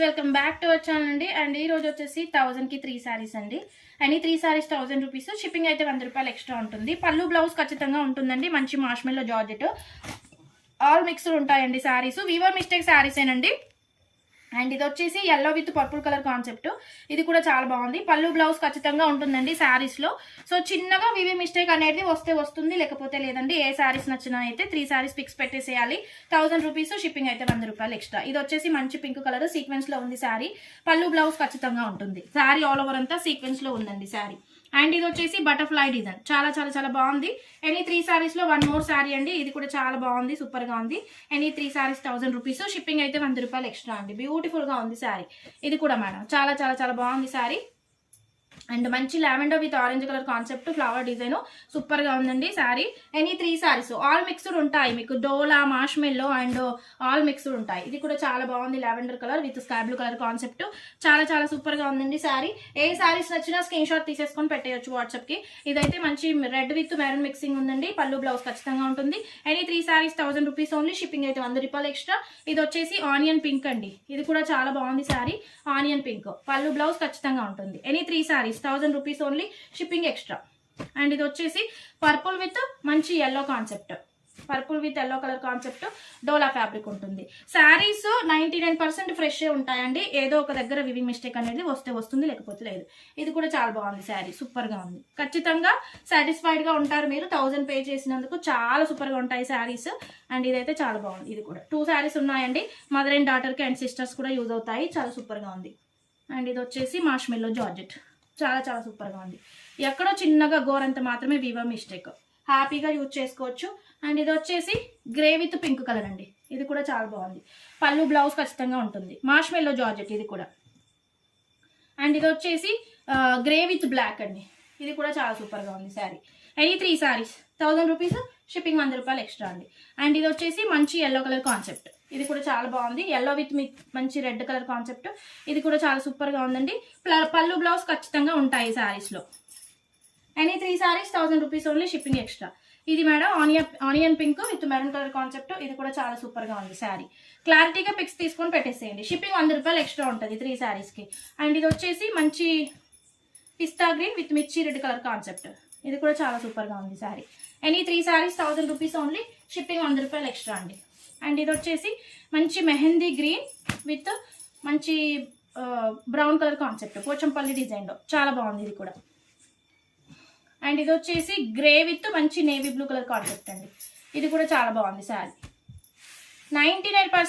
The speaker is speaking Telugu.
Welcome back to our channel అండి. అండ్ ఈ రోజు వచ్చేసి 1000 కి 3 సారీస్ అండి. అండ్ ఈ 3 సారీస్ 1000 రూపీస్, షిప్పింగ్ అయితే 100 రూపాయలు ఎక్స్ట్రా ఉంటుంది. పళ్ళు బ్లౌజ్ ఖచ్చితంగా ఉంటుందండి. మంచి మార్ష్మెల్లో జార్జెట్ ఆల్ మిక్స్డ్ ఉంటాయండి సారీస్. వీవర్ మిస్టేక్ సారీస్ ఏనండి. అండ్ ఇది వచ్చేసి yellow with purple colour concept. ఇది కూడా చాలా బాగుంది. పళ్ళు బ్లౌజ్ ఖచ్చితంగా ఉంటుందండి సారీస్ లో. సో చిన్నగా వివి మిస్టేక్ అనేది వస్తే వస్తుంది, లేకపోతే లేదండి. ఏ సారీస్ నచ్చినా అయితే 3 సారీస్ పిక్స్ పెట్టేసేయాలి. 1000 రూపీస్, షిప్పింగ్ అయితే 100 రూపాయలు ఎక్స్ట్రా. ఇది వచ్చేసి మంచి పింక్ కలర్ సీక్వెన్స్ లో ఉంది సారీ. పళ్ళు బ్లౌజ్ ఖచ్చితంగా ఉంటుంది. సారీ ఆల్ ఓవర్ అంతా సీక్వెన్స్ లో ఉందండి సారీ. అండ్ ఇది వచ్చేసి బటర్ఫ్లై డిజైన్. చాలా చాలా చాలా బాగుంది. ఎనీ 3 సారీస్ లో 1 మోర్ సారీ అండి. ఇది కూడా చాలా బాగుంది, సూపర్ గా ఉంది. ఎనీ 3 సారీస్ 1000 రూపీస్, షిప్పింగ్ అయితే 100 రూపాయలు ఎక్స్ట్రా అండి. బ్యూటిఫుల్ గా ఉంది సారీ. ఇది కూడా మేడం చాలా చాలా చాలా బాగుంది సారీ. అండ్ మంచి lavender with orange colour concept, flower design super గా ఉందండి sorry. Any 3 saris all mixed ఉంటాయి మీకు. డోలా, మార్ష్మెల్లో అండ్ ఆల్ మిక్స్డ్ ఉంటాయి. ఇది కూడా చాలా బాగుంది. Lavender colour with sky blue colour concept, చాలా చాలా సూపర్ గా ఉందండి సారీ. ఏ సారీస్ నచ్చినా స్క్రీన్ షాట్ తీసేసుకొని పెట్టేయచ్చు వాట్సాప్ కి. ఇదైతే మంచి రెడ్ విత్ మెరూన్ మిక్సింగ్ ఉందండి. పళ్ళు బ్లౌజ్ ఖచ్చితంగా ఉంటుంది. Any 3 saris 1000 rupees only, shipping అయితే 100 రూపాయలు ఎక్స్ట్రా. ఇది వచ్చేసి ఆనియన్ పింక్ అండి. ఇది కూడా చాలా బాగుంది సారీ. ఆనియన్ పింక్, పళ్ళు బ్లౌజ్ ఖచ్చితంగా ఉంటుంది. Any 3 saris 1000 rupees only, shipping extra. And ఇది వచ్చేసి పర్పుల్ విత్ మంచి yellow concept. Purple with yellow colour concept, dola fabric ఉంటుంది. శారీస్ 99% ఫ్రెష్ ఉంటాయండి. ఏదో ఒక దగ్గర వివింగ్ మిస్టేక్ అనేది వస్తే వస్తుంది, లేకపోతే లేదు. ఇది కూడా చాలా బాగుంది శారీ, సూపర్ గా ఉంది. ఖచ్చితంగా సాటిస్ఫైడ్ గా ఉంటారు మీరు. 1000 పే చేసినందుకు చాలా సూపర్ గా ఉంటాయి శారీస్. అండ్ ఇదైతే చాలా బాగుంది. ఇది కూడా 2 శారీస్ ఉన్నాయండి. మదర్ అండ్ డాటర్ కి అండ్ సిస్టర్స్ కూడా యూజ్ అవుతాయి. చాలా సూపర్ గా ఉంది. అండ్ ఇది వచ్చేసి మార్ష్మెల్లో జార్జెట్, చాలా చాలా సూపర్ గా ఉంది. ఎక్కడో చిన్నగా గోరంత మాత్రమే వీవర్ మిస్టేక్, హ్యాపీగా యూజ్ చేసుకోవచ్చు. అండ్ ఇది వచ్చేసి గ్రే విత్ పింక్ కలర్ అండి. ఇది కూడా చాలా బాగుంది. పళ్ళు బ్లౌజ్ ఖచ్చితంగా ఉంటుంది. మార్ష్మెల్లో జార్జెట్ ఇది కూడా. అండ్ ఇది వచ్చేసి గ్రే విత్ బ్లాక్ అండి. ఇది కూడా చాలా సూపర్ గా ఉంది sari. Any 3 saris 1000 rupees, shipping 100 రూపాయలు ఎక్స్ట్రా అండి. అండ్ ఇది వచ్చేసి మంచి ఎల్లో కలర్ కాన్సెప్ట్. ఇది కూడా చాలా బాగుంది. ఎల్లో విత్ మంచి రెడ్ కలర్ కాన్సెప్ట్. ఇది కూడా చాలా సూపర్ గా ఉందండి. పళ్ళు బ్లౌజ్ ఖచ్చితంగా ఉంటాయి సారీస్ లో. Any 3 saris 1000 rupees only, shipping extra. ఇది madam onion pink with maroon colour concept. ఇది కూడా చాలా సూపర్ గా ఉంది శారీ. క్లారిటీగా పిక్స్ తీసుకొని పెట్టేసేయండి. షిప్పింగ్ 100 రూపాయలు ఎక్స్ట్రా ఉంటుంది 3 సారీస్ కి. అండ్ ఇది వచ్చేసి మంచి pista green with mirchi red colour concept. ఇది కూడా చాలా సూపర్ గా ఉంది sari. Any 3 saris 1000 rupees only, shipping 100 రూపాయలు ఎక్స్ట్రా అండి. అండ్ ఇది వచ్చేసి మంచి మెహందీ గ్రీన్ విత్ మంచి brown colour concept, Pochampally design లో చాలా బాగుంది ఇది కూడా. అండ్ ఇది వచ్చేసి గ్రే విత్ మంచి నేవీ బ్లూ కలర్ కాన్సెప్ట్ అండి. ఇది కూడా చాలా బాగుంది శారీ. 99%